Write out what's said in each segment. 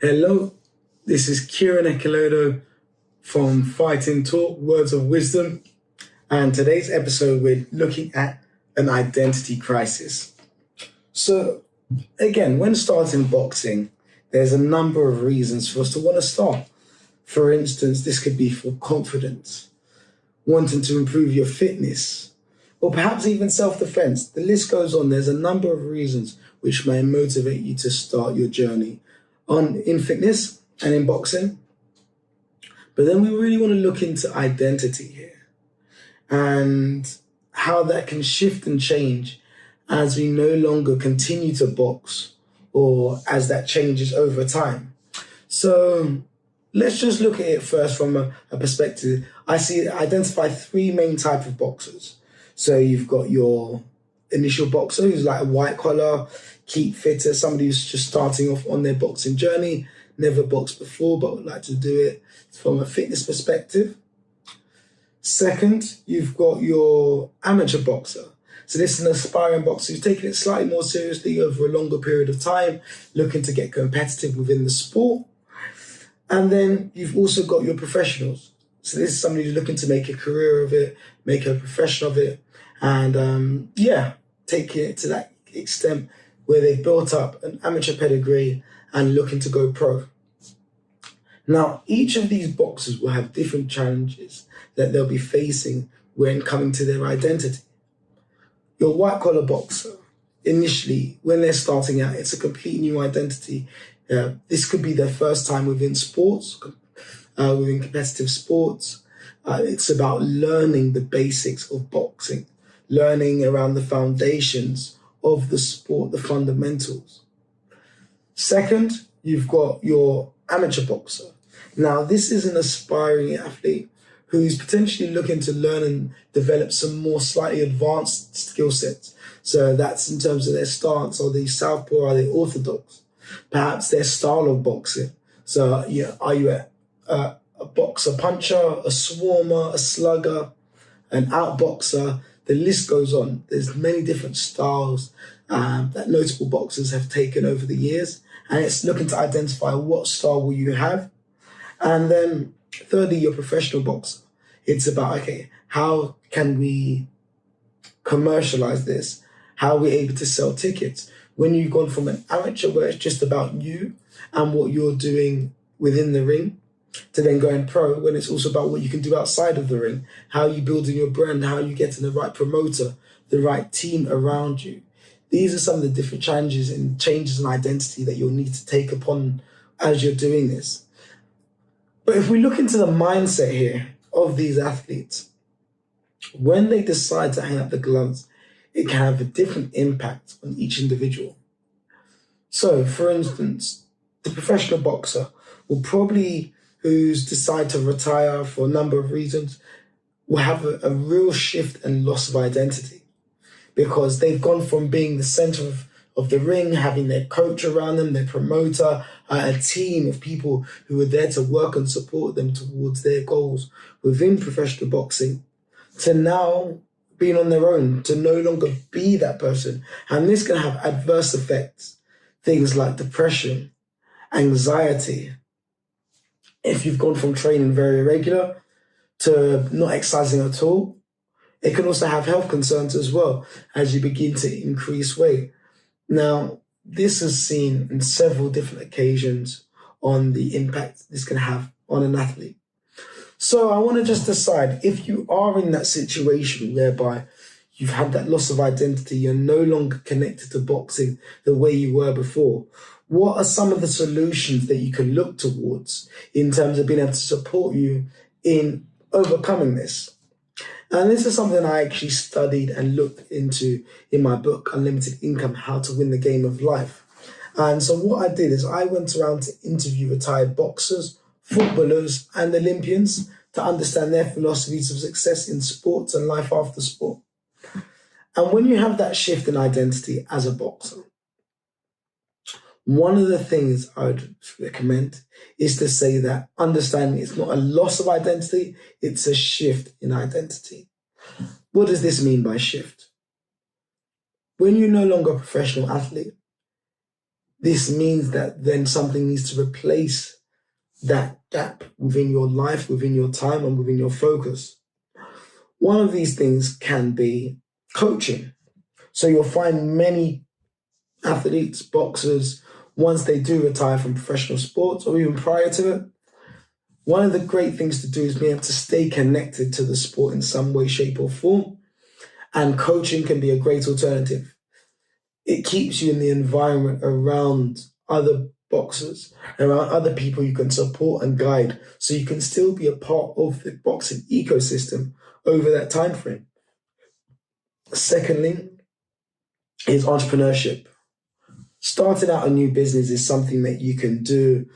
Hello, this is Kieran Ekeledo from Fighting Talk, Words of Wisdom. And today's episode, we're looking at an identity crisis. So again, when starting boxing, there's a number of reasons for us to want to start. For instance, this could be for confidence, wanting to improve your fitness, or perhaps even self-defense. The list goes on. There's a number of reasons which may motivate you to start your journey in fitness and in boxing. But then we really want to look into identity here and how that can shift and change as we no longer continue to box or as that changes over time. So let's just look at it first from a perspective. Identify three main types of boxers. So you've got your initial boxer, who's like a white collar, keep fitter, somebody who's just starting off on their boxing journey, never boxed before, but would like to do it from a fitness perspective. Second, you've got your amateur boxer. So this is an aspiring boxer who's taking it slightly more seriously over a longer period of time, looking to get competitive within the sport. And then you've also got your professionals. So this is somebody who's looking to make a career of it, make a profession of it, and taking it to that extent where they've built up an amateur pedigree and looking to go pro. Now, each of these boxers will have different challenges that they'll be facing when coming to their identity. Your white collar boxer, initially, when they're starting out, it's a complete new identity. This could be their first time within sports, within competitive sports. It's about learning the basics of boxing, learning around the foundations of the sport, the fundamentals. Second, you've got your amateur boxer. Now, this is an aspiring athlete who's potentially looking to learn and develop some more slightly advanced skill sets. So that's in terms of their stance. Are they southpaw? Are they orthodox? Perhaps their style of boxing. So, are you a boxer puncher, a swarmer, a slugger, an outboxer? The list goes on. There's many different styles that notable boxers have taken over the years. And it's looking to identify what style will you have. And then thirdly, your professional boxer. It's about, how can we commercialize this? How are we able to sell tickets? When you've gone from an amateur where it's just about you and what you're doing within the ring, to then going pro, when it's also about what you can do outside of the ring, how you building your brand, how you getting the right promoter, the right team around you. These are some of the different challenges and changes in identity that you'll need to take upon as you're doing this. But if we look into the mindset here of these athletes, when they decide to hang up the gloves, it can have a different impact on each individual. So, for instance, the professional boxer will probably, who's decided to retire for a number of reasons, will have a real shift and loss of identity because they've gone from being the center of the ring, having their coach around them, their promoter, a team of people who are there to work and support them towards their goals within professional boxing, to now being on their own, to no longer be that person. And this can have adverse effects, things like depression, anxiety. If you've gone from training very regular to not exercising at all, it can also have health concerns as well as you begin to increase weight. Now, this is seen in several different occasions on the impact this can have on an athlete. So I want to just decide, if you are in that situation whereby you've had that loss of identity, you're no longer connected to boxing the way you were before, what are some of the solutions that you can look towards in terms of being able to support you in overcoming this? And this is something I actually studied and looked into in my book, Unlimited Income, How to Win the Game of Life. And so what I did is I went around to interview retired boxers, footballers, and Olympians to understand their philosophies of success in sports and life after sport. And when you have that shift in identity as a boxer, one of the things I would recommend is to say that understanding it's not a loss of identity, it's a shift in identity. What does this mean by shift? When you're no longer a professional athlete, This means that then something needs to replace that gap within your life, within your time, and within your focus. One of these things can be coaching. So you'll find many athletes, boxers, once they do retire from professional sports or even prior to it, one of the great things to do is be able to stay connected to the sport in some way, shape, or form. And coaching can be a great alternative. It keeps you in the environment around other boxers, around other people you can support and guide, so you can still be a part of the boxing ecosystem over that time frame. Secondly, is entrepreneurship. Starting out a new business is something that you can do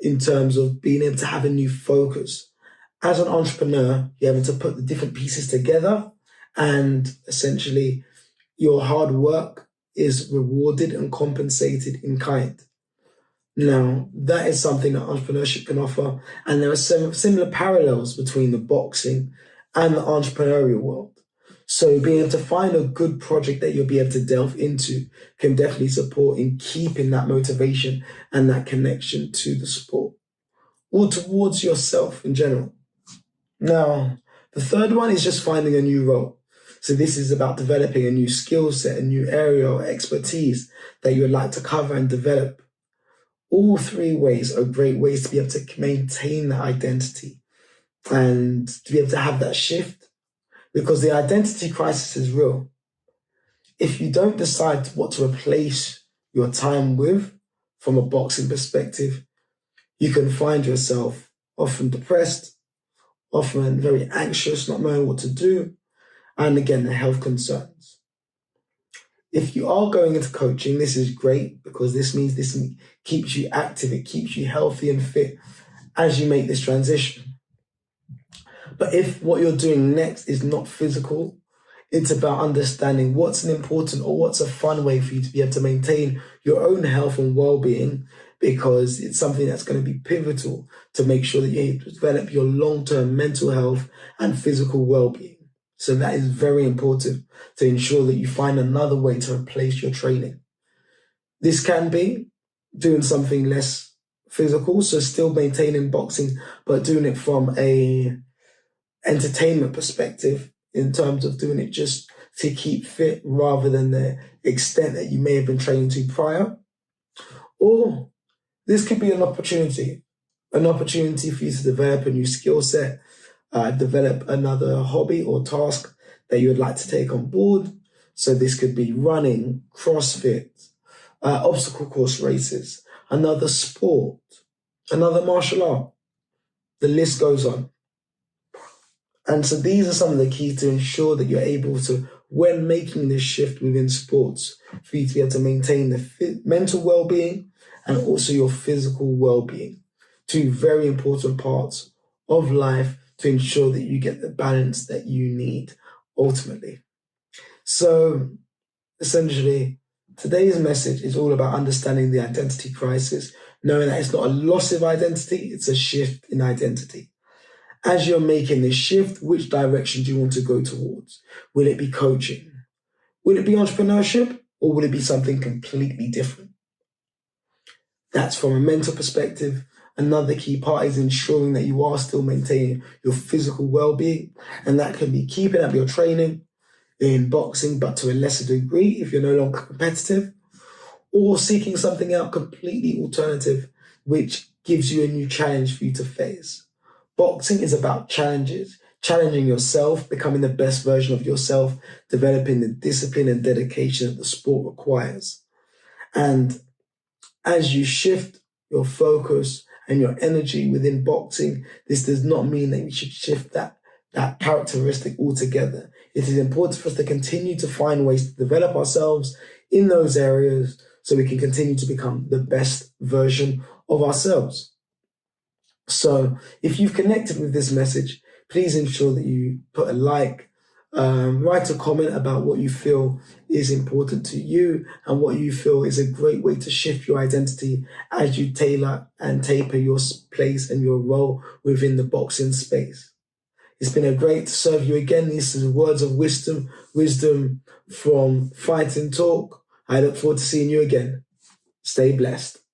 in terms of being able to have a new focus. As an entrepreneur, you're able to put the different pieces together, and essentially your hard work is rewarded and compensated in kind. Now, that is something that entrepreneurship can offer, and there are some similar parallels between the boxing and the entrepreneurial world. So being able to find a good project that you'll be able to delve into can definitely support in keeping that motivation and that connection to the sport or towards yourself in general. Now, the third one is just finding a new role. So this is about developing a new skill set, a new area or expertise that you would like to cover and develop. All three ways are great ways to be able to maintain that identity and to be able to have that shift, because the identity crisis is real. If you don't decide what to replace your time with from a boxing perspective, you can find yourself often depressed, often very anxious, not knowing what to do, and again, the health concerns. If you are going into coaching, this is great because this means this keeps you active, it keeps you healthy and fit as you make this transition. But if what you're doing next is not physical, it's about understanding what's an important or what's a fun way for you to be able to maintain your own health and well-being, because it's something that's going to be pivotal to make sure that you develop your long-term mental health and physical well-being. So that is very important to ensure that you find another way to replace your training. This can be doing something less physical, so still maintaining boxing, but doing it from a entertainment perspective in terms of doing it just to keep fit rather than the extent that you may have been training to prior. Or this could be an opportunity for you to develop a new skill set, develop another hobby or task that you would like to take on board. So this could be running, CrossFit, obstacle course races, another sport, another martial art. The list goes on. And so these are some of the keys to ensure that you're able to, when making this shift within sports, for you to be able to maintain the mental well-being and also your physical well-being. Two very important parts of life to ensure that you get the balance that you need ultimately. So essentially, today's message is all about understanding the identity crisis, knowing that it's not a loss of identity, it's a shift in identity. As you're making this shift, which direction do you want to go towards? Will it be coaching? Will it be entrepreneurship? Or will it be something completely different? That's from a mental perspective. Another key part is ensuring that you are still maintaining your physical well-being. And that can be keeping up your training in boxing, but to a lesser degree if you're no longer competitive, or seeking something out completely alternative, which gives you a new challenge for you to face. Boxing is about challenges, challenging yourself, becoming the best version of yourself, developing the discipline and dedication that the sport requires. And as you shift your focus and your energy within boxing, this does not mean that you should shift that characteristic altogether. It is important for us to continue to find ways to develop ourselves in those areas so we can continue to become the best version of ourselves. So if you've connected with this message, please ensure that you put a like, write a comment about what you feel is important to you and what you feel is a great way to shift your identity as you tailor and taper your place and your role within the boxing space. It's been a great to serve you again. This is words of wisdom from Fight and Talk. I look forward to seeing you again. Stay blessed.